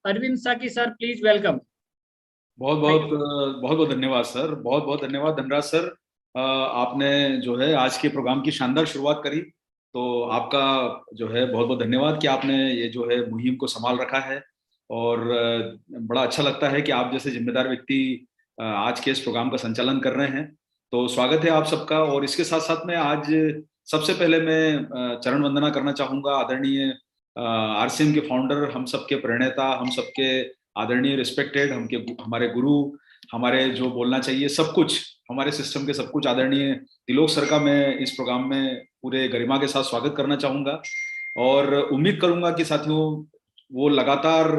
अरविंद साकी sir, please welcome. बहुत बहुत बहुत बहुत धन्यवाद सर। बहुत बहुत धन्यवाद धनराज सर। आपने जो है आज के प्रोग्राम की शानदार शुरुआत करी, तो आपका जो है बहुत बहुत धन्यवाद कि आपने ये जो है मुहिम को संभाल रखा है। और बड़ा अच्छा लगता है कि आप जैसे जिम्मेदार व्यक्ति आज के इस प्रोग्राम का संचालन कर रहे हैं। तो स्वागत है आप सबका। और इसके साथ साथ में आज सबसे पहले मैं चरण वंदना करना चाहूँगा आदरणीय आरसीएम के फाउंडर, हम सबके प्रणेता, हम सबके आदरणीय रिस्पेक्टेड, हमारे गुरु, हमारे जो बोलना चाहिए सब कुछ, हमारे सिस्टम के सब कुछ आदरणीय तिलोक सर का मैं इस प्रोग्राम में पूरे गरिमा के साथ स्वागत करना चाहूँगा। और उम्मीद करूँगा कि साथियों वो लगातार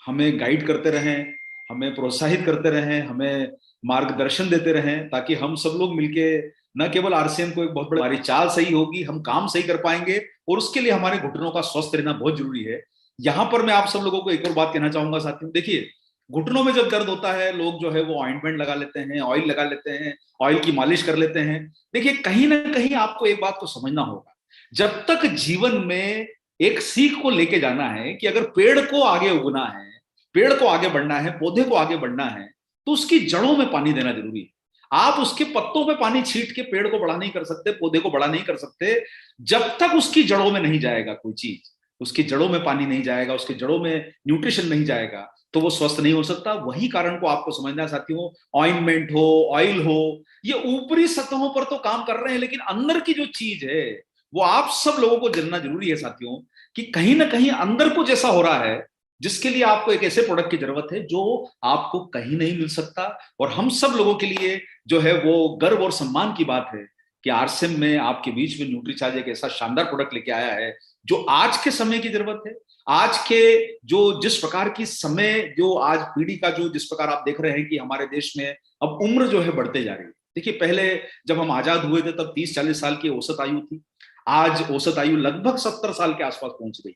हमें गाइड करते रहें, हमें प्रोत्साहित करते रहें, हमें मार्गदर्शन देते रहें, ताकि हम सब लोग मिलके न केवल आरसीएम को एक बहुत बड़ी, हमारी चाल सही होगी, हम काम सही कर पाएंगे। और उसके लिए हमारे घुटनों का स्वस्थ रहना बहुत जरूरी है। यहाँ पर मैं आप सब लोगों को एक और बात कहना चाहूंगा साथियों। देखिए, घुटनों में जब दर्द होता है, लोग जो है वो ऑइंटमेंट लगा लेते हैं, ऑयल लगा लेते हैं, ऑयल की मालिश कर लेते हैं। देखिए, कहीं ना कहीं आपको एक बात को समझना होगा, जब तक जीवन में एक सीख को लेके जाना है कि अगर पेड़ को आगे उगना है, पेड़ को आगे बढ़ना है, पौधे को आगे बढ़ना है, तो उसकी जड़ों में पानी देना जरूरी है। आप उसके पत्तों पे पानी छीट के पेड़ को बड़ा नहीं कर सकते, पौधे को बड़ा नहीं कर सकते, जब तक उसकी जड़ों में नहीं जाएगा कोई चीज, उसकी जड़ों में पानी नहीं जाएगा, उसकी जड़ों में न्यूट्रिशन नहीं जाएगा, तो वो स्वस्थ नहीं हो सकता। वही कारण को आपको समझना है साथियों। ऑइंटमेंट हो, ऑयल हो, ये ऊपरी सतहों पर तो काम कर रहे हैं, लेकिन अंदर की जो चीज है वो आप सब लोगों को जानना जरूरी है साथियों, कि कहीं ना कहीं अंदर को जैसा हो रहा है, जिसके लिए आपको एक ऐसे प्रोडक्ट की जरूरत है जो आपको कहीं नहीं मिल सकता। और हम सब लोगों के लिए जो है वो गर्व और सम्मान की बात है कि आरसीएम में आपके बीच में न्यूट्रीचार्ज एक ऐसा शानदार प्रोडक्ट लेके आया है जो आज के समय की जरूरत है। आज के जो जिस प्रकार की समय, जो आज पीढ़ी का जो जिस प्रकार आप देख रहे हैं कि हमारे देश में अब उम्र जो है बढ़ते जा रही है। देखिए, पहले जब हम आजाद हुए थे तब 30-40 साल की औसत आयु थी। आज औसत आयु लगभग 70 साल के आसपास पहुंच गई।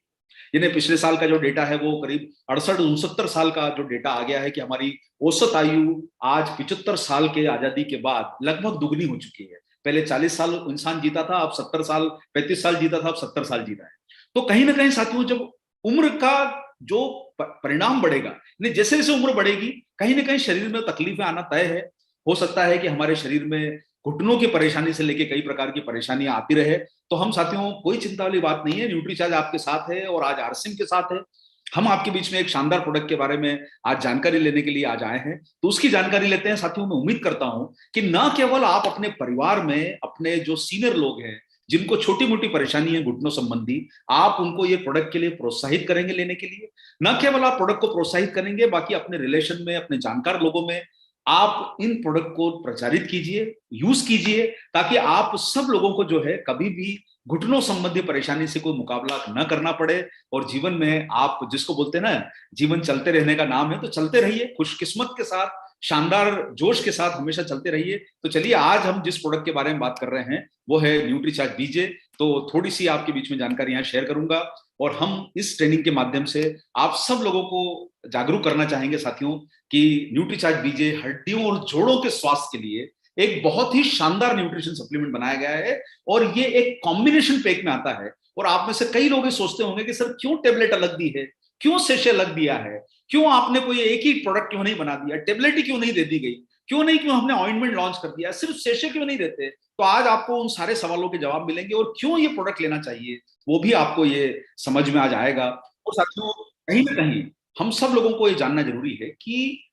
यानी पिछले साल का जो डेटा है वो करीब 68-69 साल का जो डेटा आ गया है कि हमारी औसत आयु आज 75 साल के आजादी के बाद लगभग दुगनी हो चुकी है। पहले 40 साल इंसान जीता था, अब 70 साल, 35 साल जीता था, अब 70 साल जीता है। तो कहीं ना कहीं साथियों, जब उम्र का जो परिणाम बढ़ेगा, जैसे जैसे उम्र बढ़ेगी, कहीं ना कहीं शरीर में तकलीफें आना तय है। हो सकता है कि हमारे शरीर में घुटनों की परेशानी से लेके कई प्रकार की परेशानियां आती रहे। तो हम साथियों, कोई चिंता वाली बात नहीं है, न्यूट्रीचार्ज आपके साथ है और आज आरसीएम के साथ है। हम आपके बीच में एक शानदार प्रोडक्ट के बारे में आज जानकारी लेने के लिए आज आए हैं, तो उसकी जानकारी लेते हैं साथियों। मैं उम्मीद करता हूं कि न केवल आप अपने परिवार में अपने जो सीनियर लोग हैं, जिनको छोटी मोटी परेशानी है घुटनों संबंधी, आप उनको ये प्रोडक्ट के लिए प्रोत्साहित करेंगे लेने के लिए। न केवल आप प्रोडक्ट को प्रोत्साहित करेंगे, बाकी अपने रिलेशन में, अपने जानकार लोगों में आप इन प्रोडक्ट को प्रचारित कीजिए, यूज कीजिए, ताकि आप सब लोगों को जो है कभी भी घुटनों संबंधी परेशानी से कोई मुकाबला न करना पड़े। और जीवन में आप जिसको बोलते हैं ना, जीवन चलते रहने का नाम है, तो चलते रहिए खुशकिस्मत के साथ, शानदार जोश के साथ हमेशा चलते रहिए। तो चलिए, आज हम जिस प्रोडक्ट के बारे में बात कर रहे हैं वो है न्यूट्रीचार्ज बीजे। तो थोड़ी सी आपके बीच में जानकारी यहाँ शेयर करूंगा, और हम इस ट्रेनिंग के माध्यम से आप सब लोगों को जागरूक करना चाहेंगे साथियों कि न्यूट्रीचार्ज बीजे हड्डियों और जोड़ों के स्वास्थ्य के लिए एक बहुत ही शानदार न्यूट्रिशन सप्लीमेंट बनाया गया है। और ये एक कॉम्बिनेशन पैक में आता है। और आप में से कई लोग सोचते होंगे कि सर क्यों टेबलेट अलग दी है, क्यों सेशे अलग दिया है, क्यों आपने कोई एक ही प्रोडक्ट क्यों नहीं बना दिया, टेबलेट ही क्यों नहीं दे दी गई, क्यों हमने ऑइंटमेंट लॉन्च कर दिया, सिर्फ सेशे क्यों नहीं देते। तो आज आपको उन सारे सवालों के जवाब मिलेंगे, और क्यों ये प्रोडक्ट लेना चाहिए वो भी आपको ये समझ में आ जाएगा। और साथियों, कहीं ना कहीं हम सब लोगों को ये जानना जरूरी है कि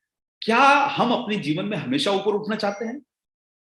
क्या हम अपने जीवन में हमेशा ऊपर उठना चाहते हैं।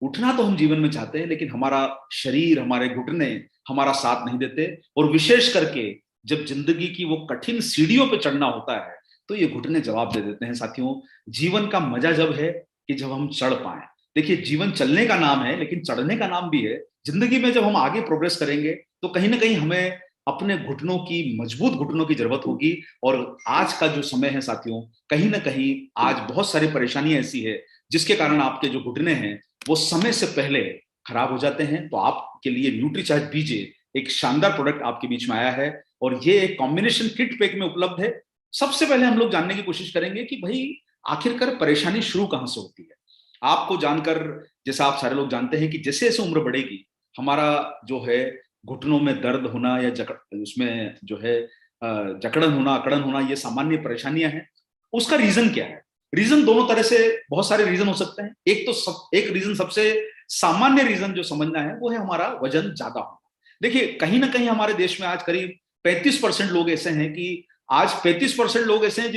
उठना तो हम जीवन में चाहते हैं, लेकिन हमारा शरीर, हमारे घुटने हमारा साथ नहीं देते। और विशेष करके जब जिंदगी की वो कठिन सीढ़ियों पे चढ़ना होता है, तो ये घुटने जवाब दे देते हैं साथियों। जीवन का मजा जब है कि जब हम चढ़ पाए। देखिए, जीवन चलने का नाम है, लेकिन चढ़ने का नाम भी है। जिंदगी में जब हम आगे प्रोग्रेस करेंगे, तो कहीं ना कहीं हमें अपने घुटनों की, मजबूत घुटनों की जरूरत होगी। और आज का जो समय है साथियों, कहीं ना कहीं आज बहुत सारी परेशानियां ऐसी है जिसके कारण आपके जो घुटने हैं वो समय से पहले खराब हो जाते हैं। तो आपके लिए न्यूट्रीचार्ज बीजे एक शानदार प्रोडक्ट आपके बीच में आया है, और ये एक कॉम्बिनेशन किट पैक में उपलब्ध है। सबसे पहले हम लोग जानने की कोशिश करेंगे कि भाई आखिरकार परेशानी शुरू कहां से होती है। आपको जानकर, जैसा आप सारे लोग जानते हैं कि जैसे जैसे उम्र बढ़ेगी, हमारा जो है घुटनों में दर्द होना या उसमें जो है जकड़न होना, अकड़न होना, ये सामान्य परेशानियां हैं। उसका रीजन क्या है? रीजन दोनों तरह से, बहुत सारे रीजन हो सकते हैं। एक रीजन, सबसे सामान्य रीजन जो समझना है वो है हमारा वजन ज्यादा होना। देखिए, कहीं ना कहीं हमारे देश में आज करीब 35% लोग ऐसे हैं कि आज 35% लोग ऐसे हैं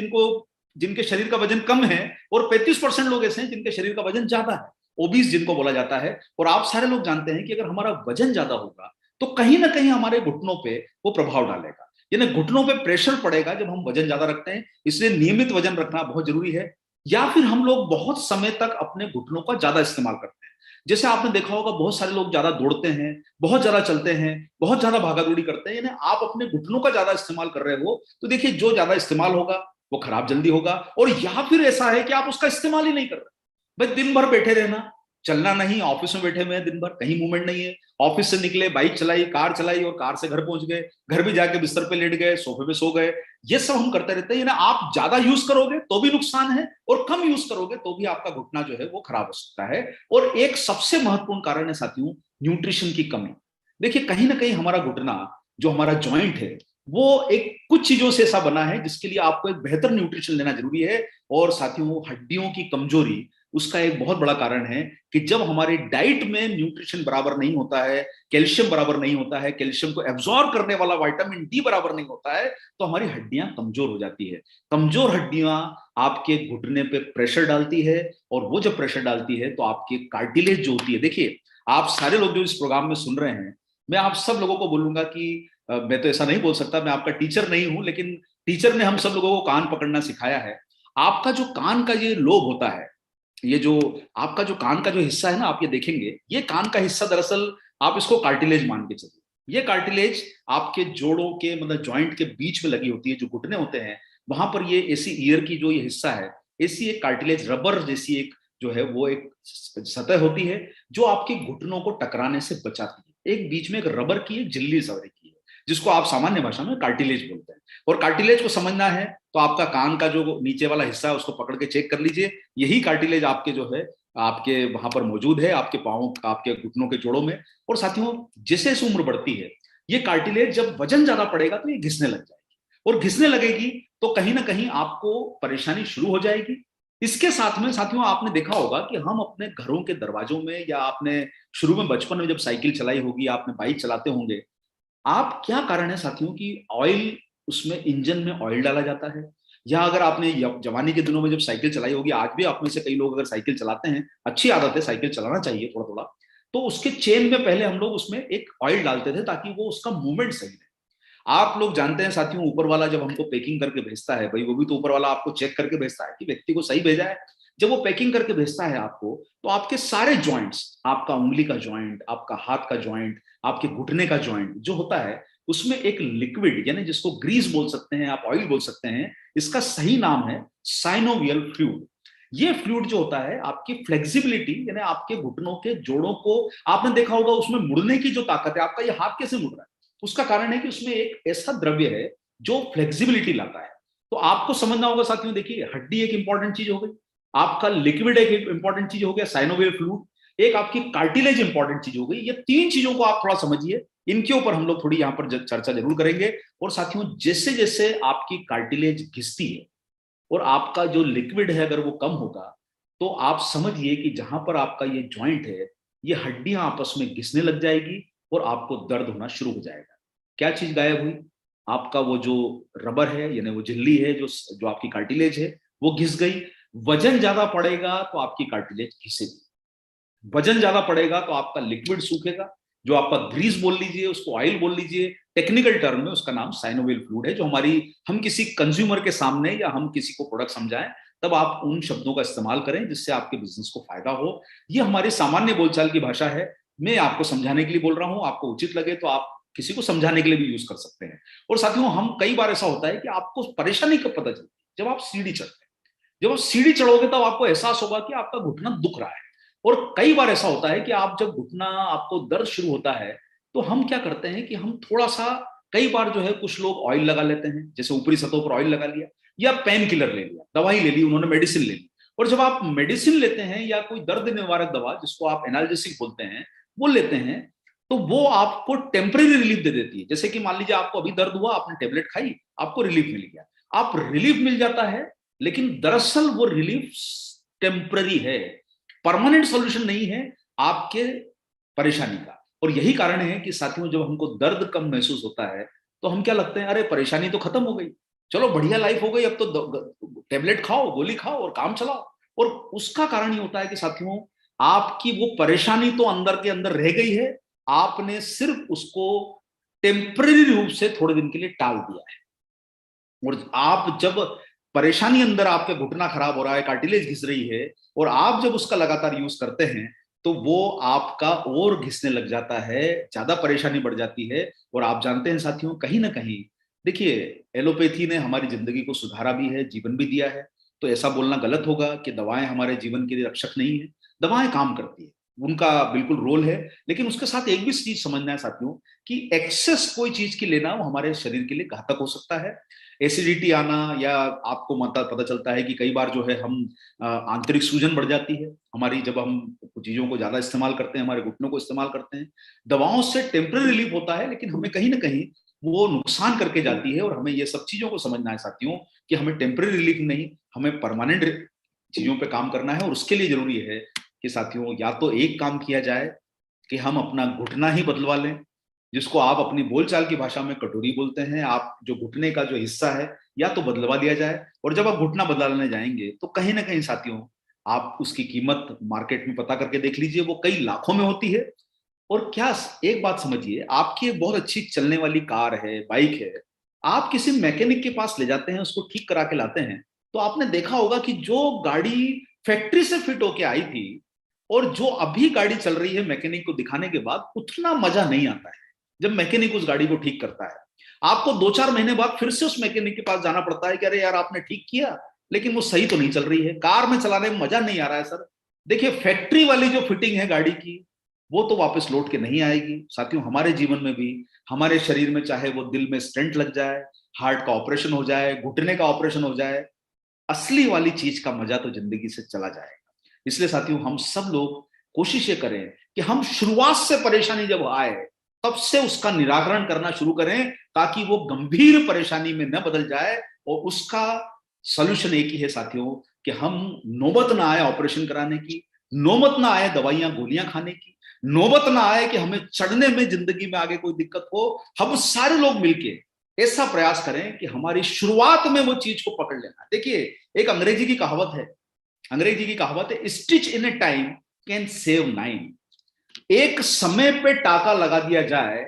जिनके शरीर का वजन कम है, और 35% लोग ऐसे हैं जिनके शरीर का वजन ज्यादा है, ओबीस जिनको बोला जाता है। और आप सारे लोग जानते हैं कि अगर हमारा वजन ज्यादा होगा तो कहीं ना कहीं हमारे घुटनों पे वो प्रभाव डालेगा, यानी घुटनों पे प्रेशर पड़ेगा जब हम वजन ज्यादा रखते हैं। इसलिए नियमित वजन रखना बहुत जरूरी है। या फिर हम लोग बहुत समय तक अपने घुटनों का ज्यादा इस्तेमाल करते हैं। जैसे आपने देखा होगा, बहुत सारे लोग ज्यादा दौड़ते हैं, बहुत ज्यादा चलते हैं, बहुत ज्यादा भागादौड़ी करते हैं, यानी आप अपने घुटनों का ज्यादा इस्तेमाल कर रहे हो। तो देखिए, जो ज्यादा इस्तेमाल होगा वो खराब जल्दी होगा। और या फिर ऐसा है कि आप उसका इस्तेमाल ही नहीं कर रहे, भाई दिन भर बैठे रहना, चलना नहीं, ऑफिस में बैठे हुए हैं दिन भर, कहीं मूवमेंट नहीं है। ऑफिस से निकले, बाइक चलाई, कार चलाई, और कार से घर पहुंच गए, घर भी जाके बिस्तर पे लेट गए, सोफे पे सो गए। ये सब हम करते रहते हैं ना। आप ज्यादा यूज करोगे तो भी नुकसान है, और कम यूज करोगे तो भी आपका घुटना जो है वो खराब हो सकता है। और एक सबसे महत्वपूर्ण कारण है साथियों, न्यूट्रिशन की कमी। देखिए, कहीं ना कहीं हमारा घुटना, जो हमारा जॉइंट है, वो एक कुछ चीजों से ऐसा बना है जिसके लिए आपको एक बेहतर न्यूट्रिशन लेना जरूरी है। और साथियों, हड्डियों की कमजोरी उसका एक बहुत बड़ा कारण है कि जब हमारे डाइट में न्यूट्रिशन बराबर नहीं होता है, कैल्शियम बराबर नहीं होता है, कैल्शियम को एब्जॉर्ब करने वाला विटामिन डी बराबर नहीं होता है, तो हमारी हड्डियां कमजोर हो जाती है। कमजोर हड्डियां आपके घुटने पे प्रेशर डालती है, और वो जब प्रेशर डालती है तो आपकी कार्टिलेज जो होती है, देखिए आप सारे लोग जो इस प्रोग्राम में सुन रहे हैं, मैं आप सब लोगों को बोलूंगा कि मैं तो ऐसा नहीं बोल सकता, मैं आपका टीचर नहीं हूं, लेकिन टीचर ने हम सब लोगों को कान पकड़ना सिखाया है। आपका जो कान का ये लोब होता है, ये जो आपका जो कान का जो हिस्सा है ना, आप ये देखेंगे, ये कान का हिस्सा दरअसल आप इसको कार्टिलेज मान के चलिए। ये कार्टिलेज आपके जोड़ों के, मतलब जॉइंट के बीच में लगी होती है, जो घुटने होते हैं वहां पर। ये ऐसी ईयर की जो ये हिस्सा है, ऐसी एक कार्टिलेज, रबर जैसी एक जो है वो एक सतह होती है जो आपके घुटनों को टकराने से बचाती है। एक बीच में एक रबर की एक झिल्ली सा रखी है, जिसको आप सामान्य भाषा में कार्टिलेज बोलते हैं। और कार्टिलेज को समझना है तो आपका कान का जो नीचे वाला हिस्सा है उसको पकड़ के चेक कर लीजिए। यही कार्टिलेज आपके जो है आपके वहां पर मौजूद है, आपके पाँव, आपके घुटनों के जोड़ों में। और साथियों, जैसे जैसे उम्र बढ़ती है, ये कार्टिलेज जब वजन ज्यादा पड़ेगा तो ये घिसने लग जाएगी, और घिसने लगेगी तो कहीं ना कहीं आपको परेशानी शुरू हो जाएगी। इसके साथ में साथियों, आपने देखा होगा कि हम अपने घरों के दरवाजों में, या आपने शुरू में बचपन में जब साइकिल चलाई होगी, आपने बाइक चलाते होंगे, आप क्या कारण है साथियों कि ऑयल, उसमें इंजन में ऑयल डाला जाता है। या अगर आपने जवानी के दिनों में जब साइकिल चलाई होगी, आज भी आप में से कई लोग अगर साइकिल चलाते हैं, अच्छी आदत है, साइकिल चलाना चाहिए थोड़ा थोड़ा, तो उसके चेन में पहले हम लोग उसमें एक ऑयल डालते थे ताकि वो उसका मूवमेंट सही रहे। आप लोग जानते हैं साथियों, ऊपर वाला जब हमको पैकिंग करके भेजता है, भाई वो भी तो ऊपर वाला आपको चेक करके भेजता है कि व्यक्ति को सही भेजा है। जब वो पैकिंग करके भेजता है आपको, तो आपके सारे जॉइंट्स, आपका उंगली का जॉइंट, आपका हाथ का जॉइंट, आपके घुटने का जॉइंट जो होता है, उसमें एक लिक्विड, यानी जिसको ग्रीस बोल सकते हैं, आप ऑयल बोल सकते हैं, इसका सही नाम है साइनोवियल फ्लूइड। ये फ्लूइड जो होता है आपकी फ्लेक्सिबिलिटी, यानी आपके घुटनों के जोड़ों को, आपने देखा होगा उसमें मुड़ने की जो ताकत है, आपका ये हाथ कैसे मुड़ रहा है, उसका कारण है कि उसमें एक ऐसा द्रव्य है जो फ्लेक्सिबिलिटी लाता है। तो आपको समझना होगा साथियों, देखिए हड्डी एक इंपॉर्टेंट चीज हो गई, आपका लिक्विड एक इंपॉर्टेंट चीज हो गया साइनोवियल फ्लूइड, एक आपकी कार्टिलेज इंपॉर्टेंट चीज हो गई। ये तीन चीजों को आप थोड़ा समझिए, इनके ऊपर हम लोग थोड़ी यहां पर चर्चा जरूर करेंगे। और साथियों, जैसे जैसे आपकी कार्टिलेज घिसती है और आपका जो लिक्विड है अगर वो कम होगा, तो आप समझिए कि जहां पर आपका ये जॉइंट है, ये हड्डियां आपस में घिसने लग जाएगी और आपको दर्द होना शुरू हो जाएगा। क्या चीज गायब हुई? आपका वो जो रबर है, यानी वो झिल्ली है, जो जो आपकी कार्टिलेज है, वो घिस गई। वजन ज्यादा पड़ेगा तो आपकी कार्टिलेज घिसेगी, वजन ज्यादा पड़ेगा तो आपका लिक्विड सूखेगा, जो आपका ग्रीस बोल लीजिए, उसको ऑयल बोल लीजिए, टेक्निकल टर्म में उसका नाम साइनोवियल फ्लूइड है। जो हमारी, हम किसी कंज्यूमर के सामने या हम किसी को प्रोडक्ट समझाएं, तब आप उन शब्दों का इस्तेमाल करें जिससे आपके बिजनेस को फायदा हो। ये हमारी सामान्य बोलचाल की भाषा है, मैं आपको समझाने के लिए बोल रहा हूं, आपको उचित लगे तो आप किसी को समझाने के लिए भी यूज कर सकते हैं। और साथियों, हम कई बार ऐसा होता है कि आपको परेशानी कब पता चलती है? जब आप सीढ़ी चढ़ते हैं। जब आप सीढ़ी चढ़ोगे तब आपको एहसास होगा कि आपका घुटना दुख रहा है। और कई बार ऐसा होता है कि आप जब घुटना, आपको दर्द शुरू होता है, तो हम क्या करते हैं कि हम थोड़ा सा, कई बार जो है कुछ लोग ऑयल लगा लेते हैं, जैसे ऊपरी सतहों पर ऑयल लगा लिया, या पेन किलर ले लिया, दवाई ले ली, उन्होंने मेडिसिन ले ली। और जब आप मेडिसिन लेते हैं या कोई दर्द निवारक दवा, जिसको आप एनाल्जेसिक बोलते हैं, वो लेते हैं, तो वो आपको टेम्परेरी रिलीफ दे देती है। जैसे कि मान लीजिए आपको अभी दर्द हुआ, आपने टेबलेट खाई, आपको रिलीफ मिल गया, आप रिलीफ मिल जाता है, लेकिन दरअसल वो रिलीफ टेम्पररी है, परमानेंट सॉल्यूशन नहीं है आपके परेशानी का। और यही कारण है कि साथियों, जब हमको दर्द कम महसूस होता है तो हम क्या लगते हैं, अरे परेशानी तो खत्म हो गई, चलो बढ़िया लाइफ हो गई, अब तो टेबलेट खाओ, गोली खाओ और काम चलाओ। और उसका कारण ये होता है कि साथियों, आपकी वो परेशानी तो अंदर के अंदर रह गई है, आपने सिर्फ उसको टेम्पररी रूप से थोड़े दिन के लिए टाल दिया है। और आप जब परेशानी अंदर, आपके घुटना खराब हो रहा है, कार्टिलेज घिस रही है, और आप जब उसका लगातार यूज करते हैं तो वो आपका और घिसने लग जाता है, ज्यादा परेशानी बढ़ जाती है। और आप जानते हैं साथियों, कहीं ना कहीं देखिए, एलोपैथी ने हमारी जिंदगी को सुधारा भी है, जीवन भी दिया है। तो ऐसा बोलना गलत होगा कि दवाएं हमारे जीवन के लिए रक्षक नहीं है। दवाएं काम करती है, उनका बिल्कुल रोल है, लेकिन उसके साथ एक भी चीज समझना है साथियों, कि एक्सेस कोई चीज की लेना वो हमारे शरीर के लिए घातक हो सकता है। एसिडिटी आना, या आपको पता चलता है कि कई बार जो है हम आंतरिक सूजन बढ़ जाती है हमारी, जब हम चीजों को ज्यादा इस्तेमाल करते हैं, हमारे घुटनों को इस्तेमाल करते हैं। दवाओं से टेम्पररी रिलीफ होता है, लेकिन हमें कहीं ना कहीं वो नुकसान करके जाती है। और हमें ये सब चीजों को समझना है साथियों, कि हमें टेम्पररी रिलीफ नहीं, हमें परमानेंट चीजों पे काम करना है। और उसके लिए जरूरी है कि साथियों, या तो एक काम किया जाए कि हम अपना घुटना ही बदलवा लें, जिसको आप अपनी बोलचाल की भाषा में कटोरी बोलते हैं। आप जो घुटने का जो हिस्सा है, या तो बदलवा दिया जाए। और जब आप घुटना बदलने जाएंगे तो कहीं ना कहीं साथियों, आप उसकी कीमत मार्केट में पता करके देख लीजिए, वो कई लाखों में होती है। और क्या, एक बात समझिए, आपकी एक बहुत अच्छी चलने वाली कार है, बाइक है, आप किसी मैकेनिक के पास ले जाते हैं, उसको ठीक करा के लाते हैं, तो आपने देखा होगा कि जो गाड़ी फैक्ट्री से फिट होके आई थी और जो अभी गाड़ी चल रही है मैकेनिक को दिखाने के बाद, उतना मजा नहीं आता है जब मैकेनिक उस गाड़ी को ठीक करता है। आपको 2-4 महीने बाद फिर से उस मैकेनिक के पास जाना पड़ता है कि अरे यार आपने ठीक किया, लेकिन वो सही तो नहीं चल रही है, कार में चलाने में मजा नहीं आ रहा है सर। देखिए, फैक्ट्री वाली जो फिटिंग है गाड़ी की, वो तो वापस लौट के नहीं आएगी। साथियों, हमारे जीवन में भी, हमारे शरीर में, चाहे वो दिल में स्टेंट लग जाए, हार्ट का ऑपरेशन हो जाए, घुटने का ऑपरेशन हो जाए, असली वाली चीज का मजा तो जिंदगी से चला जाएगा। इसलिए साथियों, हम सब लोग कोशिश ये करें कि हम शुरुआत से परेशानी जब आए तब से उसका निराकरण करना शुरू करें, ताकि वो गंभीर परेशानी में न बदल जाए। और उसका सॉल्यूशन एक ही है साथियों, कि हम नौबत ना आए ऑपरेशन कराने की, नौबत ना आए दवाइयां गोलियां खाने की, नौबत ना आए कि हमें चढ़ने में जिंदगी में आगे कोई दिक्कत हो। हम सारे लोग मिलके ऐसा प्रयास करें कि हमारी शुरुआत में वो चीज को पकड़ लेना। देखिए, एक अंग्रेजी की कहावत है, stitch in A time can save 9। एक समय पे टाका लगा दिया जाए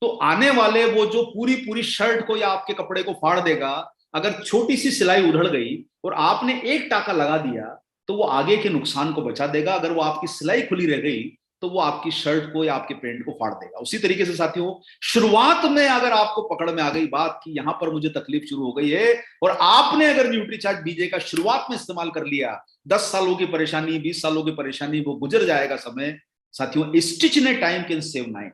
तो आने वाले वो जो पूरी पूरी शर्ट को या आपके कपड़े को फाड़ देगा, अगर छोटी सी सिलाई उधड़ गई और आपने एक टाका लगा दिया तो वो आगे के नुकसान को बचा देगा। अगर वो आपकी सिलाई खुली रह गई तो वो आपकी शर्ट को या आपके पैंट को फाड़ देगा। उसी तरीके से साथियों, शुरुआत में अगर आपको पकड़ में आ गई बात कि यहां पर मुझे तकलीफ शुरू हो गई है, और आपने अगर न्यूट्रीचार्ज बीजे का शुरुआत में इस्तेमाल कर लिया, 10 सालों की परेशानी, 20 सालों की परेशानी, वो गुजर जाएगा समय। साथियों, stitch in A time can save 9।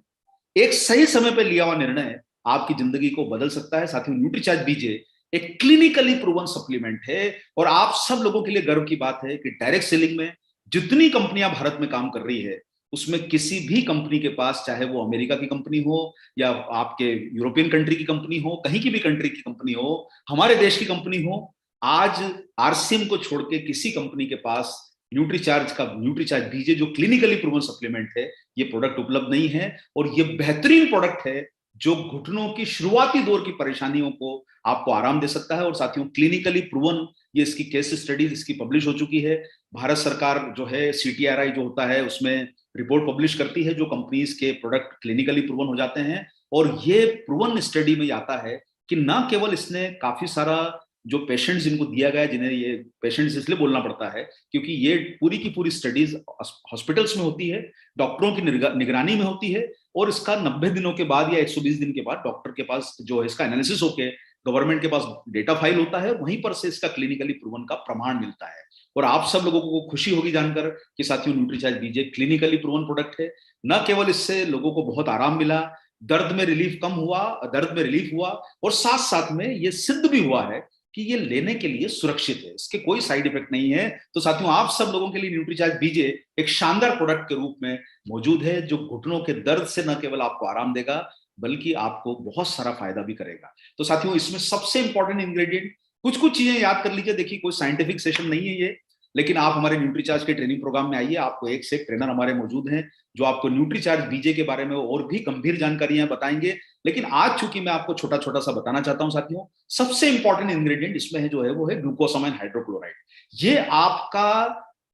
एक सही समय पर लिया हुआ निर्णय आपकी जिंदगी को बदल सकता है। साथियों, न्यूट्रीचार्ज बीजे एक क्लिनिकली प्रूवन सप्लीमेंट है। और आप सब लोगों के लिए गर्व की बात है कि डायरेक्ट सेलिंग में जितनी कंपनियां भारत में काम कर रही है, उसमें किसी भी कंपनी के पास, चाहे वो अमेरिका की कंपनी हो या आपके यूरोपियन कंट्री की कंपनी हो, कहीं की भी कंट्री की कंपनी हो, हमारे देश की कंपनी हो, आज आरसीएम को छोड़ के किसी कंपनी के पास न्यूट्रीचार्ज बीजे जो क्लिनिकली प्रूवन सप्लीमेंट है, ये प्रोडक्ट उपलब्ध नहीं है। और ये बेहतरीन प्रोडक्ट है जो घुटनों की शुरुआती दौर की परेशानियों को आपको आराम दे सकता है। और साथियों, क्लिनिकली प्रूवन, ये इसकी केस स्टडीज इसकी पब्लिश हो चुकी है। भारत सरकार जो है, सीटीआरआई जो होता है, उसमें रिपोर्ट पब्लिश करती है जो कंपनीज के प्रोडक्ट क्लिनिकली प्रूवन हो जाते हैं। और ये प्रूवन स्टडी में आता है कि ना केवल इसने काफी सारा जो पेशेंट्स जिनको दिया गया, जिन्हें ये पेशेंट्स इसलिए बोलना पड़ता है क्योंकि ये पूरी की पूरी स्टडीज हॉस्पिटल्स में होती है, डॉक्टरों की निगरानी में होती है, और इसका 90 दिनों के बाद या 120 दिन के बाद डॉक्टर के पास जो है इसका एनालिसिस होके गवर्नमेंट के पास डेटा फाइल होता है, वहीं पर से इसका क्लिनिकली प्रूवन का प्रमाण मिलता है। और आप सब लोगों को खुशी होगी जानकर कि साथियों, न्यूट्रीचार्ज बीजे क्लिनिकली प्रूवन प्रोडक्ट है। न केवल इससे लोगों को बहुत आराम मिला, दर्द में रिलीफ हुआ, और साथ साथ में ये सिद्ध भी हुआ है कि ये लेने के लिए सुरक्षित है, इसके कोई साइड इफेक्ट नहीं है। तो साथियों, आप सब लोगों के लिए न्यूट्रीचार्ज बीजे एक शानदार प्रोडक्ट के रूप में मौजूद है, जो घुटनों के दर्द से न केवल आपको आराम देगा बल्कि आपको बहुत सारा फायदा भी करेगा। तो साथियों, इसमें सबसे इंपॉर्टेंट इंग्रेडिएंट, कुछ कुछ चीजें याद कर लीजिए। देखिए, कोई साइंटिफिक सेशन नहीं है ये, लेकिन आप हमारे न्यूट्रीचार्ज के ट्रेनिंग प्रोग्राम में आइए, आपको एक से एक ट्रेनर हमारे मौजूद हैं जो आपको न्यूट्रीचार्ज बीजे के बारे में और भी गंभीर जानकारियां बताएंगे। लेकिन आज चूंकि मैं आपको छोटा छोटा सा बताना चाहता हूं साथियों, सबसे इंपॉर्टेंट इंग्रेडिएंट इसमें है जो है वो है ग्लूकोसामाइन हाइड्रोक्लोराइड। ये आपका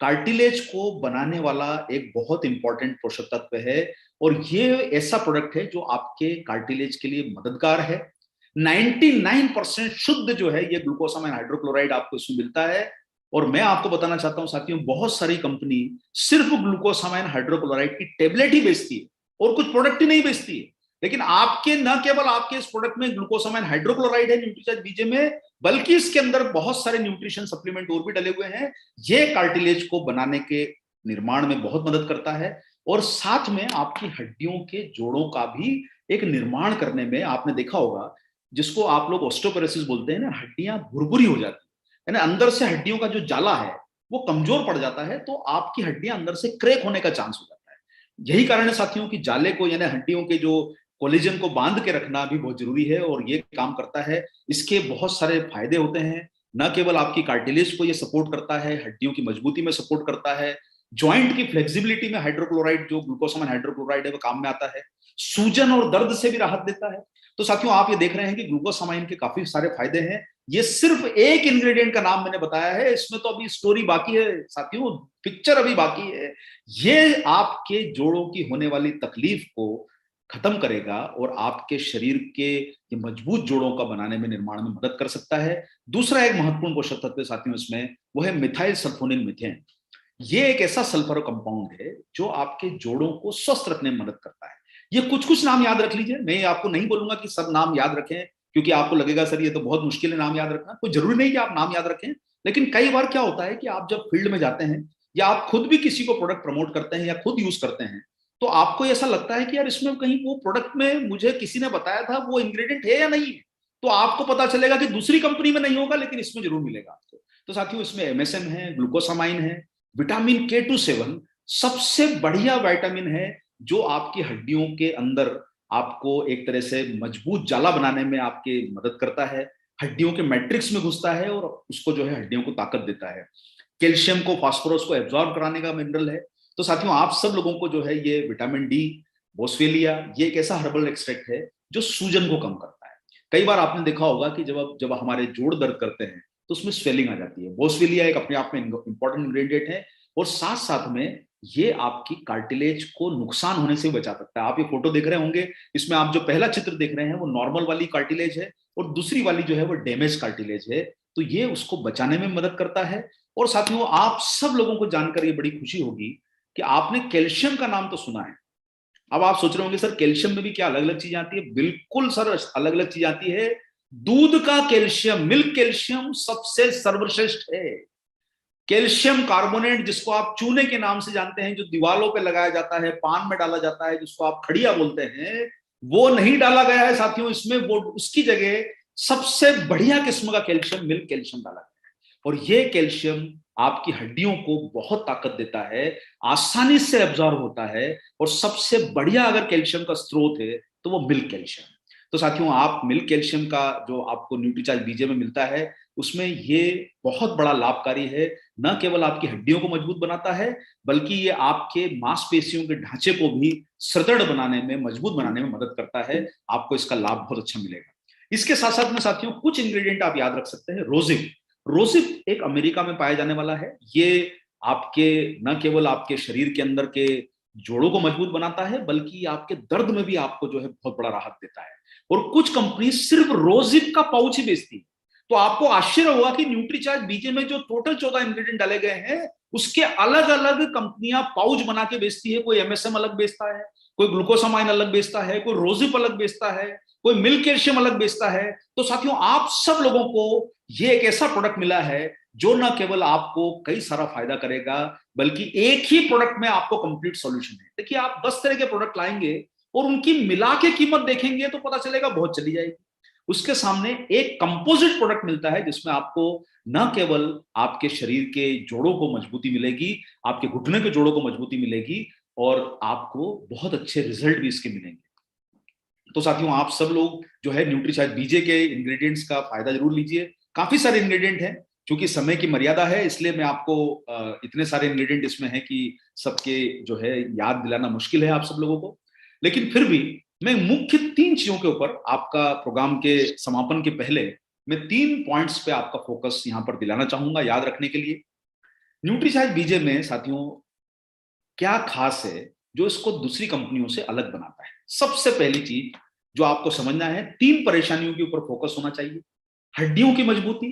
कार्टिलेज को बनाने वाला एक बहुत इंपॉर्टेंट पोषक तत्व है, और ये ऐसा प्रोडक्ट है जो आपके कार्टिलेज के लिए मददगार है। 99% शुद्ध जो है ये ग्लूकोसामाइन हाइड्रोक्लोराइड आपको इसमें मिलता है। और मैं आपको बताना चाहता हूं साथियों, बहुत सारी कंपनी सिर्फ ग्लूकोसामाइन हाइड्रोक्लोराइड की टेबलेट ही बेचती है और कुछ प्रोडक्ट ही नहीं बेचती है। लेकिन आपके न केवल आपके इस प्रोडक्ट में ग्लूकोसामाइन हाइड्रोक्लोराइड है न्यूट्रीचार्ज बीजे में, बल्कि इसके अंदर बहुत सारे न्यूट्रिशन सप्लीमेंट और भी डले हुए हैं। ये कार्टिलेज को बनाने के निर्माण में बहुत मदद करता है, और साथ में आपकी हड्डियों के जोड़ों का भी एक निर्माण करने में, आपने देखा होगा जिसको आप लोग ऑस्टियोपोरोसिस बोलते हैं ना, हड्डियां भुरभुरी हो जाती है ना, अंदर से हड्डियों का जो जाला है वो कमजोर पड़ जाता है, तो आपकी हड्डियां अंदर से क्रैक होने का चांस हो जाता है। यही कारण है साथियों कि जाले को, यानी हड्डियों के जो कोलेजन को बांध के रखना भी बहुत जरूरी है, और ये काम करता है। इसके बहुत सारे फायदे होते हैं, न केवल आपकी कार्टिलेज को ये सपोर्ट करता है, हड्डियों की मजबूती में सपोर्ट करता है, जॉइंट की फ्लेक्सिबिलिटी में हाइड्रोक्लोराइड, जो ग्लूकोसामाइन हाइड्रोक्लोराइड है, वो काम में आता है, सूजन और दर्द से भी राहत देता है। तो साथियों, आप ये देख रहे हैं कि ग्लूकोसामाइन के काफी सारे फायदे हैं। ये सिर्फ एक इंग्रेडिएंट का नाम मैंने बताया है, इसमें तो अभी स्टोरी बाकी है साथियों, पिक्चर अभी बाकी है। ये आपके जोड़ों की होने वाली तकलीफ को खत्म करेगा और आपके शरीर के ये मजबूत जोड़ों का बनाने में, निर्माण में मदद कर सकता है। दूसरा एक महत्वपूर्ण पोषक तत्व साथियों इसमें, वो है मिथाइल सल्फोनिल मीथेन। ये एक ऐसा सल्फर कंपाउंड है जो आपके जोड़ों को स्वस्थ रखने में मदद करता है। ये कुछ कुछ नाम याद रख लीजिए, मैं आपको नहीं बोलूंगा कि सब नाम याद रखें, क्योंकि आपको लगेगा सर ये तो बहुत मुश्किल है नाम याद रखना। कोई जरूरी नहीं कि आप नाम याद रखें, लेकिन कई बार क्या होता है कि आप जब फील्ड में जाते हैं या आप खुद भी किसी को प्रोडक्ट प्रमोट करते हैं या खुद यूज करते हैं, तो आपको ऐसा लगता है कि यार इसमें कहीं वो प्रोडक्ट में मुझे किसी ने बताया था वो इंग्रेडिएंट है या नहीं है, तो आपको पता चलेगा कि दूसरी कंपनी में नहीं होगा लेकिन इसमें जरूर मिलेगा आपको। तो साथियों, इसमें एमएसएम है, ग्लूकोसामाइन है, विटामिन K27 सबसे बढ़िया विटामिन है जो आपकी हड्डियों के अंदर आपको एक तरह से मजबूत जाला बनाने में आपके मदद करता है, हड्डियों के मैट्रिक्स में घुसता है और उसको जो है हड्डियों को ताकत देता है। कैल्शियम को, फास्फोरस को एब्जॉर्ब कराने का मिनरल है। तो साथियों, आप सब लोगों को जो है ये विटामिन डी, बोसवेलिया, ये एक ऐसा हर्बल एक्सट्रैक्ट है जो सूजन को कम करता है। कई बार आपने देखा होगा कि जब हमारे जोड़ दर्द करते हैं तो उसमें स्वेलिंग आ जाती है। बोसवेलिया एक अपने आप में इंपॉर्टेंट इंग्रेडिएंट है, और साथ साथ में ये आपकी कार्टिलेज को नुकसान होने से बचा सकता है। आप ये फोटो देख रहे होंगे, इसमें आप जो पहला चित्र देख रहे हैं वो नॉर्मल वाली कार्टिलेज है, और दूसरी वाली जो है वो डैमेज कार्टिलेज है। तो ये उसको बचाने में मदद करता है। और साथियों, आप सब लोगों को जानकर ये बड़ी खुशी होगी कि आपने कैल्शियम का नाम तो सुना है। अब आप सोच रहे होंगे सर कैल्शियम में भी क्या अलग अलग चीजें आती है? बिल्कुल सर, अलग अलग चीज आती है। दूध का कैल्शियम, मिल्क कैल्शियम सबसे सर्वश्रेष्ठ है। कैल्शियम कार्बोनेट, जिसको आप चूने के नाम से जानते हैं, जो दीवारों पे लगाया जाता है, पान में डाला जाता है, जिसको आप खड़िया बोलते हैं, वो नहीं डाला गया है साथियों इसमें। वो उसकी जगह सबसे बढ़िया किस्म का कैल्शियम, मिल्क कैल्शियम डाला गया है। और ये कैल्शियम आपकी हड्डियों को बहुत ताकत देता है, आसानी से एब्जॉर्ब होता है, और सबसे बढ़िया अगर कैल्शियम का स्रोत है तो वो मिल्क कैल्शियम। तो साथियों, आप मिल्क कैल्शियम का जो आपको न्यूट्रीचार्ज बीजे में मिलता है, उसमें ये बहुत बड़ा लाभकारी है। न केवल आपकी हड्डियों को मजबूत बनाता है, बल्कि ये आपके मांसपेशियों के ढांचे को भी सुदृढ़ बनाने में, मजबूत बनाने में मदद करता है। आपको इसका लाभ बहुत अच्छा मिलेगा। इसके साथ साथ में साथियों, कुछ इंग्रेडिएंट आप याद रख सकते हैं। रोजिप, रोजिप एक अमेरिका में पाया जाने वाला है। ये आपके न केवल आपके शरीर के अंदर के जोड़ों को मजबूत बनाता है, बल्कि आपके दर्द में भी आपको जो है बहुत बड़ा राहत देता है। और कुछ कंपनी सिर्फ रोजिप का पाउच ही बेचती है। तो आपको आश्चर्य होगा कि न्यूट्रीचार्ज बीजे में जो टोटल 14 इंग्रेडिएंट डाले गए हैं, उसके अलग अलग कंपनियां पाउच बना के बेचती है। कोई एमएसएम अलग बेचता है, कोई ग्लूकोसामाइन अलग बेचता है, कोई रोजिप अलग बेचता है, कोई मिल्क कैल्शियम अलग बेचता है। तो साथियों, आप सब लोगों को ये एक ऐसा प्रोडक्ट मिला है जो न केवल आपको कई सारा फायदा करेगा, बल्कि एक ही प्रोडक्ट में आपको कंप्लीट सॉल्यूशन है। देखिए, आप 10 तरह के प्रोडक्ट लाएंगे और उनकी मिला के कीमत देखेंगे तो पता चलेगा बहुत चली जाएगी। उसके सामने एक कंपोजिट प्रोडक्ट मिलता है जिसमें आपको न केवल आपके शरीर के जोड़ों को मजबूती मिलेगी, आपके घुटने के जोड़ों को मजबूती मिलेगी और आपको बहुत अच्छे रिजल्ट भी इसके मिलेंगे। तो साथियों, आप सब लोग जो है न्यूट्रीचार्ज बीजे के इंग्रेडिएंट्स का फायदा जरूर लीजिए। काफी सारे इंग्रेडिएंट हैं, क्योंकि समय की मर्यादा है इसलिए मैं आपको इतने सारे इंग्रेडिएंट इसमें है कि सबके जो है याद दिलाना मुश्किल है आप सब लोगों को। लेकिन फिर भी मैं मुख्य 3 चीजों के ऊपर आपका प्रोग्राम के समापन के पहले मैं 3 पॉइंट्स पे आपका फोकस यहां पर दिलाना चाहूंगा याद रखने के लिए। न्यूट्रीचार्ज बीजे में साथियों क्या खास है जो इसको दूसरी कंपनियों से अलग बनाता है? सबसे पहली चीज जो आपको समझना है, 3 परेशानियों के ऊपर फोकस होना चाहिए। हड्डियों की मजबूती,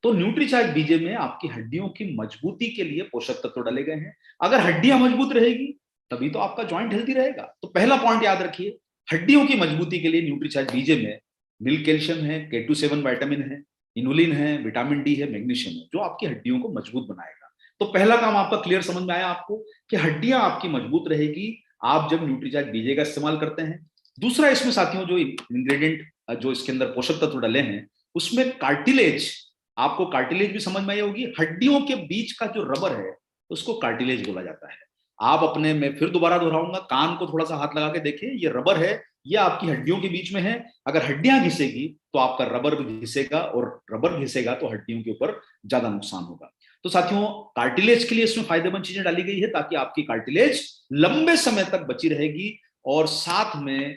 तो न्यूट्रीचार्ज बीजे में आपकी हड्डियों की मजबूती के लिए पोषक तत्व डाले गए हैं। अगर हड्डियां मजबूत रहेगी तभी तो आपका जॉइंट हेल्दी रहेगा। तो पहला पॉइंट याद रखिए, हड्डियों की मजबूती के लिए न्यूट्रीचार्ज बीजे में मिल्क कैल्शियम है, K27 विटामिन है, इनुलिन है, विटामिन डी है, मैग्नीशियम है, जो आपकी हड्डियों को मजबूत बनाएगा। तो पहला काम आपका क्लियर समझ में आया आपको कि हड्डियां आपकी मजबूत रहेगी आप जब न्यूट्रीचार्ज बीजे का इस्तेमाल करते हैं। दूसरा, इसमें साथियों जो इंग्रेडिएंट जो इसके अंदर पोषक तत्व डाले हैं उसमें कार्टिलेज, आपको कार्टिलेज भी समझ में आई होगी। हड्डियों के बीच का जो रबर है उसको कार्टिलेज बोला जाता है। आप अपने, मैं फिर दोबारा दोहराऊंगा, कान को थोड़ा सा हाथ लगा के देखें, ये रबर है, ये आपकी हड्डियों के बीच में है। अगर हड्डियां घिसेगी तो आपका रबर भी घिसेगा, और रबर घिसेगा तो हड्डियों के ऊपर ज्यादा नुकसान होगा। तो साथियों, कार्टिलेज के लिए इसमें फायदेमंद चीजें डाली गई है ताकि आपकी कार्टिलेज लंबे समय तक बची रहेगी। और साथ में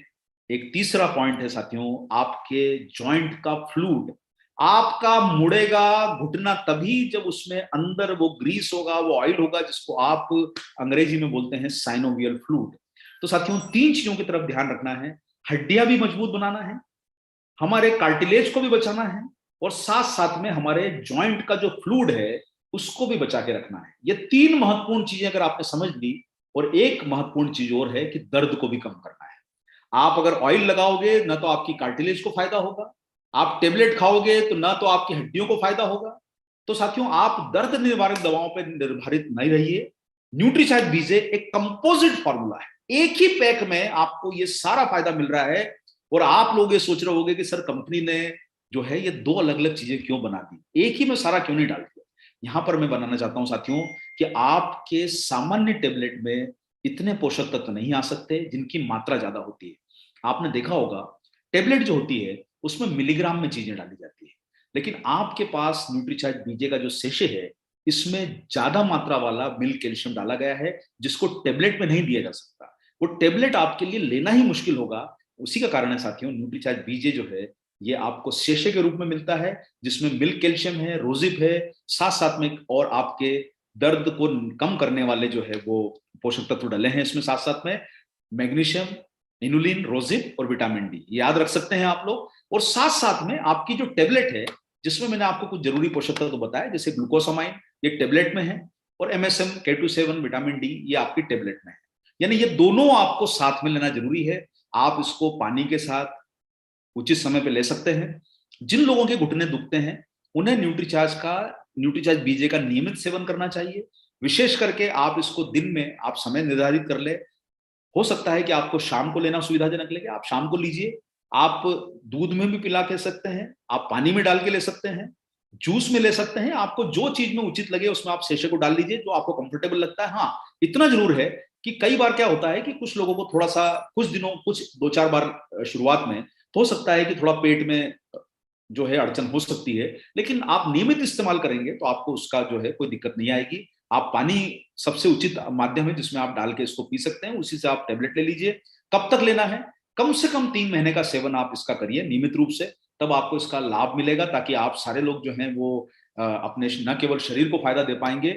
एक तीसरा पॉइंट है साथियों, आपके जॉइंट का फ्लूइड, आपका मुड़ेगा घुटना तभी जब उसमें अंदर वो ग्रीस होगा, वो ऑयल होगा, जिसको आप अंग्रेजी में बोलते हैं साइनोवियल फ्लूइड। तो साथियों, 3 चीजों की तरफ ध्यान रखना है, हड्डियां भी मजबूत बनाना है, हमारे कार्टिलेज को भी बचाना है, और साथ साथ में हमारे जॉइंट का जो फ्लूइड है उसको भी बचा के रखना है। ये 3 महत्वपूर्ण चीजें अगर आपने समझ ली, और एक महत्वपूर्ण चीज और है कि दर्द को भी कम करना है। आप अगर ऑयल लगाओगे ना तो आपकी कार्टिलेज को फायदा होगा, आप टेबलेट खाओगे तो ना तो आपकी हड्डियों को फायदा होगा। तो साथियों, आप दर्द निवारक दवाओं पर निर्भरित नहीं रहिए। न्यूट्रीचार्ज बीजे एक कंपोजिट फॉर्मूला है, एक ही पैक में आपको ये सारा फायदा मिल रहा है। और आप लोग ये सोच रहे होंगे कि सर कंपनी ने जो है ये 2 अलग अलग चीजें क्यों बना दी, एक ही में सारा क्यों नहीं डाल दिया? यहां पर मैं बनाना चाहता हूं साथियों कि आपके सामान्य टेबलेट में इतने पोषक तत्व नहीं आ सकते जिनकी मात्रा ज्यादा होती है। आपने देखा होगा टेबलेट जो होती है उसमें मिलीग्राम में चीजें डाली जाती है, लेकिन आपके पास न्यूट्रीचार्ज बीजे का जो सेशे है इसमें ज्यादा मात्रा वाला मिल्क कैल्शियम डाला गया है, जिसको टेबलेट में नहीं दिया जा सकता। वो टेबलेट आपके लिए लेना ही मुश्किल होगा। उसी का कारण है साथियों, न्यूट्रीचार्ज बीजे जो है ये आपको सेशे के रूप में मिलता है, जिसमें मिल्क कैल्शियम है, रोजिप है, साथ साथ में और आपके दर्द को कम करने वाले जो है वो पोषक तत्व डले हैं इसमें, साथ साथ में मैग्नीशियम, इनुलिन, रोजिप और विटामिन डी, याद रख सकते हैं आप लोग। और साथ साथ में आपकी जो टेबलेट है जिसमें मैंने आपको कुछ जरूरी पोषक तत्व बताया, जैसे ग्लूकोसामाइन ये टेबलेट में है, और MSM, K27 विटामिन डी ये आपकी टेबलेट में है। यानी ये दोनों आपको साथ में लेना जरूरी है। आप इसको पानी के साथ उचित समय पे ले सकते हैं। जिन लोगों के घुटने दुखते हैं उन्हें न्यूट्रीचार्ज बीजे का नियमित सेवन करना चाहिए। विशेष करके आप इसको दिन में आप समय निर्धारित कर ले, हो सकता है कि आपको शाम को लेना सुविधाजनक लगे, आप शाम को लीजिए। आप दूध में भी पिला के सकते हैं, आप पानी में डाल के ले सकते हैं, जूस में ले सकते हैं, आपको जो चीज में उचित लगे उसमें आप सेशे को डाल दीजिए जो आपको कंफर्टेबल लगता है। हाँ, इतना जरूर है कि कई बार क्या होता है कि कुछ लोगों को थोड़ा सा कुछ दिनों, कुछ 2-4 बार शुरुआत में हो सकता है कि थोड़ा पेट में जो है अड़चन हो सकती है, लेकिन आप नियमित इस्तेमाल करेंगे तो आपको उसका जो है कोई दिक्कत नहीं आएगी। आप पानी सबसे उचित माध्यम है जिसमें आप डाल के इसको पी सकते हैं, उसी से आप टेबलेट ले लीजिए। कब तक लेना है? कम से कम 3 महीने का सेवन आप इसका करिए नियमित रूप से, तब आपको इसका लाभ मिलेगा, ताकि आप सारे लोग जो हैं वो अपने न केवल शरीर को फायदा दे पाएंगे।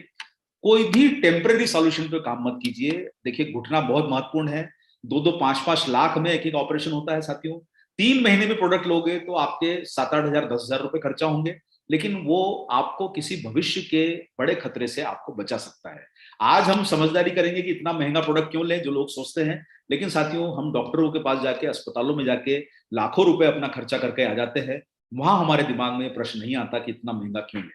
कोई भी टेम्परेरी सॉल्यूशन पे काम मत कीजिए। देखिए, घुटना बहुत महत्वपूर्ण है, 2-2, 5-5 लाख में एक ऑपरेशन होता है साथियों। 3 महीने में प्रोडक्ट लोगे तो आपके 7-8 हजार, 10 हजार रुपए खर्चा होंगे, लेकिन वो आपको किसी भविष्य के बड़े खतरे से आपको बचा सकता है। आज हम समझदारी करेंगे कि इतना महंगा प्रोडक्ट क्यों लें, जो लोग सोचते हैं, लेकिन साथियों हम डॉक्टरों के पास जाके, अस्पतालों में जाके लाखों रुपए अपना खर्चा करके आ जाते हैं, वहां हमारे दिमाग में प्रश्न नहीं आता कि इतना महंगा क्यों लें।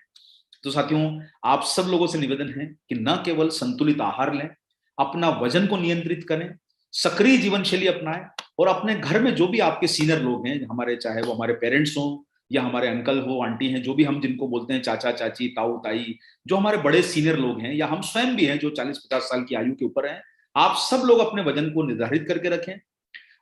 तो साथियों, आप सब लोगों से निवेदन है कि न केवल संतुलित आहार लें, अपना वजन को नियंत्रित करें, सक्रिय जीवन शैली अपनाएं, और अपने घर में जो भी आपके सीनियर लोग हैं, हमारे, चाहे वो हमारे पेरेंट्स हों या हमारे अंकल हो, आंटी हैं, जो भी हम जिनको बोलते हैं चाचा चाची, ताऊ ताई, जो हमारे बड़े सीनियर लोग हैं, या हम स्वयं भी हैं जो 40-50 साल की आयु के ऊपर हैं, आप सब लोग अपने वजन को निर्धारित करके रखें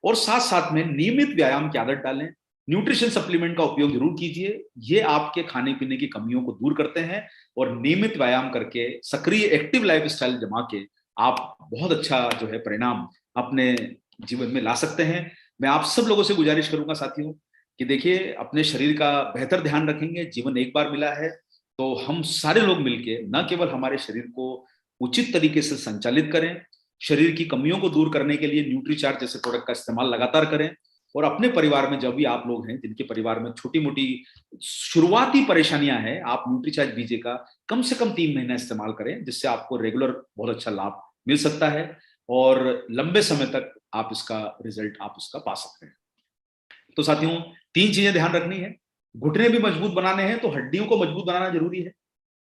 और साथ साथ में नियमित व्यायाम की आदत डालें। न्यूट्रिशन सप्लीमेंट का उपयोग जरूर कीजिए, ये आपके खाने पीने की कमियों को दूर करते हैं और नियमित व्यायाम करके सक्रिय एक्टिव लाइफस्टाइल जमा के आप बहुत अच्छा जो है परिणाम अपने जीवन में ला सकते हैं। मैं आप सब लोगों से गुजारिश करूंगा साथियों कि देखिए, अपने शरीर का बेहतर ध्यान रखेंगे, जीवन एक बार मिला है, तो हम सारे लोग मिलके न केवल हमारे शरीर को उचित तरीके से संचालित करें, शरीर की कमियों को दूर करने के लिए न्यूट्रीचार्ज जैसे प्रोडक्ट का इस्तेमाल लगातार करें, और अपने परिवार में जब भी आप लोग हैं जिनके परिवार में छोटी मोटी शुरुआती परेशानियां हैं, आप न्यूट्रीचार्ज बीजे का कम से कम 3 महीना इस्तेमाल करें, जिससे आपको रेगुलर बहुत अच्छा लाभ मिल सकता है और लंबे समय तक आप इसका रिजल्ट आप इसका पा सकते हैं। तो साथियों, 3 चीजें ध्यान रखनी है। घुटने भी मजबूत बनाने हैं तो हड्डियों को मजबूत बनाना जरूरी है,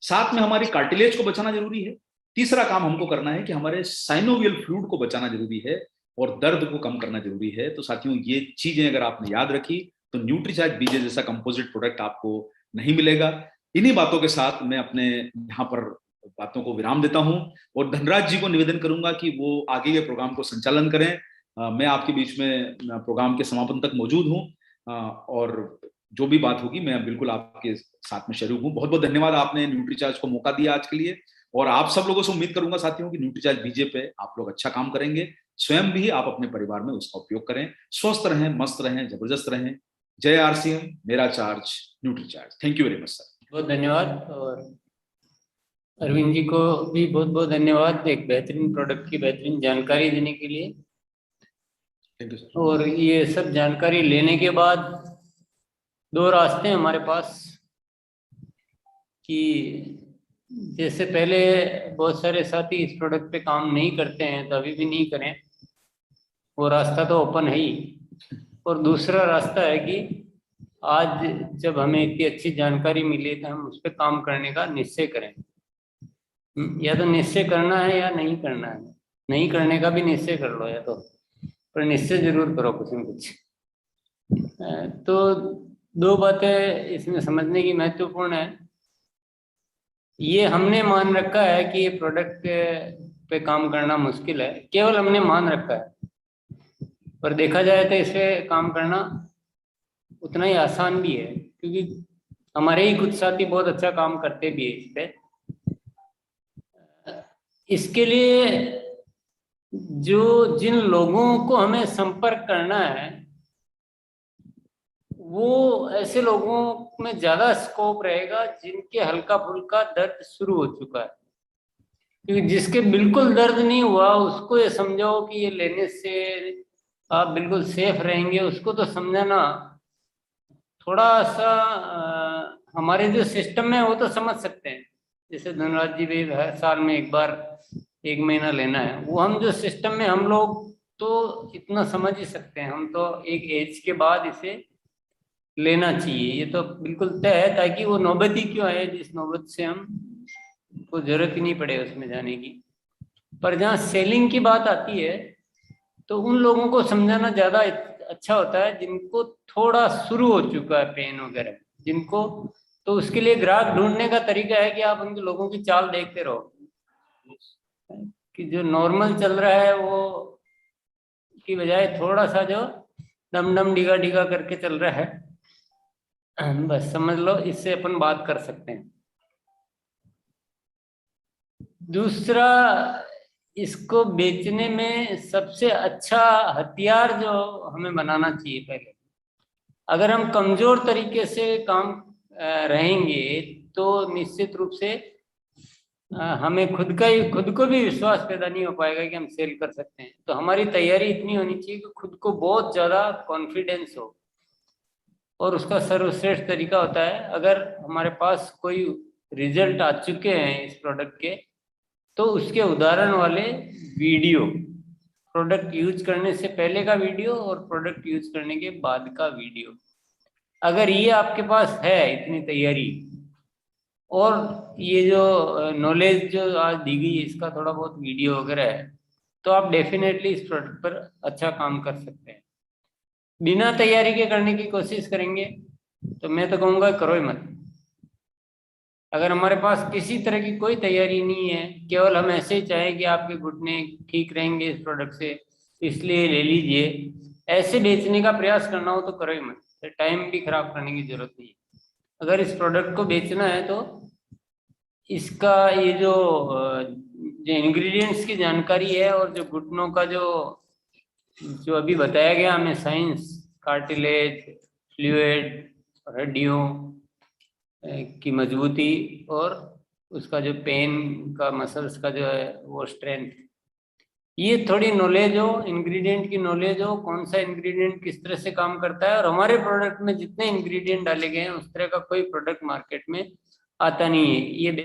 साथ में हमारी कार्टिलेज को बचाना जरूरी है, तीसरा काम हमको करना है कि हमारे साइनोवियल फ्लूइड को बचाना जरूरी है और दर्द को कम करना जरूरी है। तो साथियों, ये चीजें अगर आपने याद रखी तो न्यूट्रीचार्ज बीजे जैसा कंपोजिट प्रोडक्ट आपको नहीं मिलेगा। इन्हीं बातों के साथ मैं अपने यहाँ पर बातों को विराम देता हूं और धनराज जी को निवेदन करूंगा कि वो आगे के प्रोग्राम को संचालन करें। मैं आपके बीच में प्रोग्राम के समापन तक मौजूद हूं और जो भी बात होगी मैं बिल्कुल आपके साथ में शरीक हूं। बहुत बहुत धन्यवाद, आपने न्यूट्रीचार्ज को मौका दिया आज के लिए, और आप सब लोगों से उम्मीद करूंगा साथियों कि न्यूट्रीचार्ज बीजे पे आप लोग अच्छा काम करेंगे, स्वयं भी आप अपने परिवार में उसका उपयोग करें। स्वस्थ रहें, मस्त रहें, जबरदस्त रहें। जय आरसीएम, मेरा charge Nutricharge. Thank you very much sir. बहुत धन्यवाद, और अरविंद जी को भी बहुत बहुत धन्यवाद एक बेहतरीन प्रोडक्ट की बेहतरीन जानकारी देने के लिए। Thank you sir. और ये सब जानकारी लेने के बाद 2 रास्ते हैं हमारे पास कि जैसे पहले बहुत सारे साथी इस प्रोडक्ट पे काम नहीं करते हैं, तो अभी भी नहीं करें, वो रास्ता तो ओपन है ही। और दूसरा रास्ता है कि आज जब हमें इतनी अच्छी जानकारी मिली तो हम उस पर काम करने का निश्चय करें। या तो निश्चय करना है या नहीं करना है, नहीं करने का भी निश्चय कर लो, या तो पर निश्चय जरूर करो कुछ न कुछ। तो 2 बातें इसमें समझने की महत्वपूर्ण है। ये हमने मान रखा है कि ये प्रोडक्ट पे काम करना मुश्किल है, केवल हमने मान रखा है, पर देखा जाए तो इस पे काम करना उतना ही आसान भी है, क्योंकि हमारे ही कुछ साथी बहुत अच्छा काम करते भी है इस पे। इसके लिए जो जिन लोगों को हमें संपर्क करना है, वो ऐसे लोगों में ज्यादा स्कोप रहेगा जिनके हल्का फुल्का दर्द शुरू हो चुका है। क्योंकि जिसके बिल्कुल दर्द नहीं हुआ उसको ये समझाओ कि ये लेने से आप बिल्कुल सेफ रहेंगे, उसको तो समझाना थोड़ा सा हमारे जो सिस्टम में वो तो समझ सकते हैं। जैसे धनराज जी भी हर साल में एक बार 1 महीना लेना है, वो हम जो सिस्टम में हम लोग तो इतना समझ ही सकते हैं। हम तो एक एज के बाद इसे लेना चाहिए, ये तो बिल्कुल तय है, ताकि वो नौबत ही क्यों आए जिस नौबत से हम को जरूरत ही नहीं पड़े उसमें जाने की। पर जहाँ सेलिंग की बात आती है तो उन लोगों को समझाना ज़्यादा अच्छा होता है जिनको थोड़ा शुरू हो चुका है पेन वगैरह, जिनको, तो उसके लिए ग्राहक ढूंढने का तरीका है कि आप उनके लोगों की चाल देखते रहो कि जो नॉर्मल चल रहा है वो की बजाय थोड़ा सा जो डम डम डिगा डिगा करके चल रहा है, बस समझ लो, इससे अपन बात कर सकते हैं। दूसरा, इसको बेचने में सबसे अच्छा हथियार जो हमें बनाना चाहिए, पहले अगर हम कमजोर तरीके से काम रहेंगे तो निश्चित रूप से हमें खुद को भी विश्वास पैदा नहीं हो पाएगा कि हम सेल कर सकते हैं। तो हमारी तैयारी इतनी होनी चाहिए कि खुद को बहुत ज़्यादा कॉन्फिडेंस हो, और उसका सर्वश्रेष्ठ तरीका होता है, अगर हमारे पास कोई रिजल्ट आ चुके हैं इस प्रोडक्ट के, तो उसके उदाहरण वाले वीडियो, प्रोडक्ट यूज करने से पहले का वीडियो और प्रोडक्ट यूज करने के बाद का वीडियो, अगर ये आपके पास है इतनी तैयारी और ये जो नॉलेज जो आज दी गई है इसका थोड़ा बहुत वीडियो वगैरह है, तो आप डेफिनेटली इस प्रोडक्ट पर अच्छा काम कर सकते हैं। बिना तैयारी के करने की कोशिश करेंगे तो मैं तो कहूँगा करो ही मत। अगर हमारे पास किसी तरह की कोई तैयारी नहीं है, केवल हम ऐसे ही चाहें कि आपके घुटने ठीक रहेंगे इस प्रोडक्ट से इसलिए ले लीजिए, ऐसे बेचने का प्रयास करना हो तो करो ही मत, टाइम भी खराब करने की जरूरत नहीं है। अगर इस प्रोडक्ट को बेचना है तो इसका ये जो इंग्रेडिएंट्स की जानकारी है और जो घुटनों का जो अभी बताया गया हमें साइंस, कार्टिलेज, फ्लूइड, हड्डियों की मजबूती और उसका जो पेन का मसल्स का जो है वो स्ट्रेंथ, ये थोड़ी नॉलेज हो, इंग्रेडिएंट की नॉलेज हो, कौन सा इंग्रेडिएंट किस तरह से काम करता है। और हमारे प्रोडक्ट में जितने इंग्रेडिएंट डाले गए हैं उस तरह का कोई प्रोडक्ट मार्केट में आता नहीं है। ये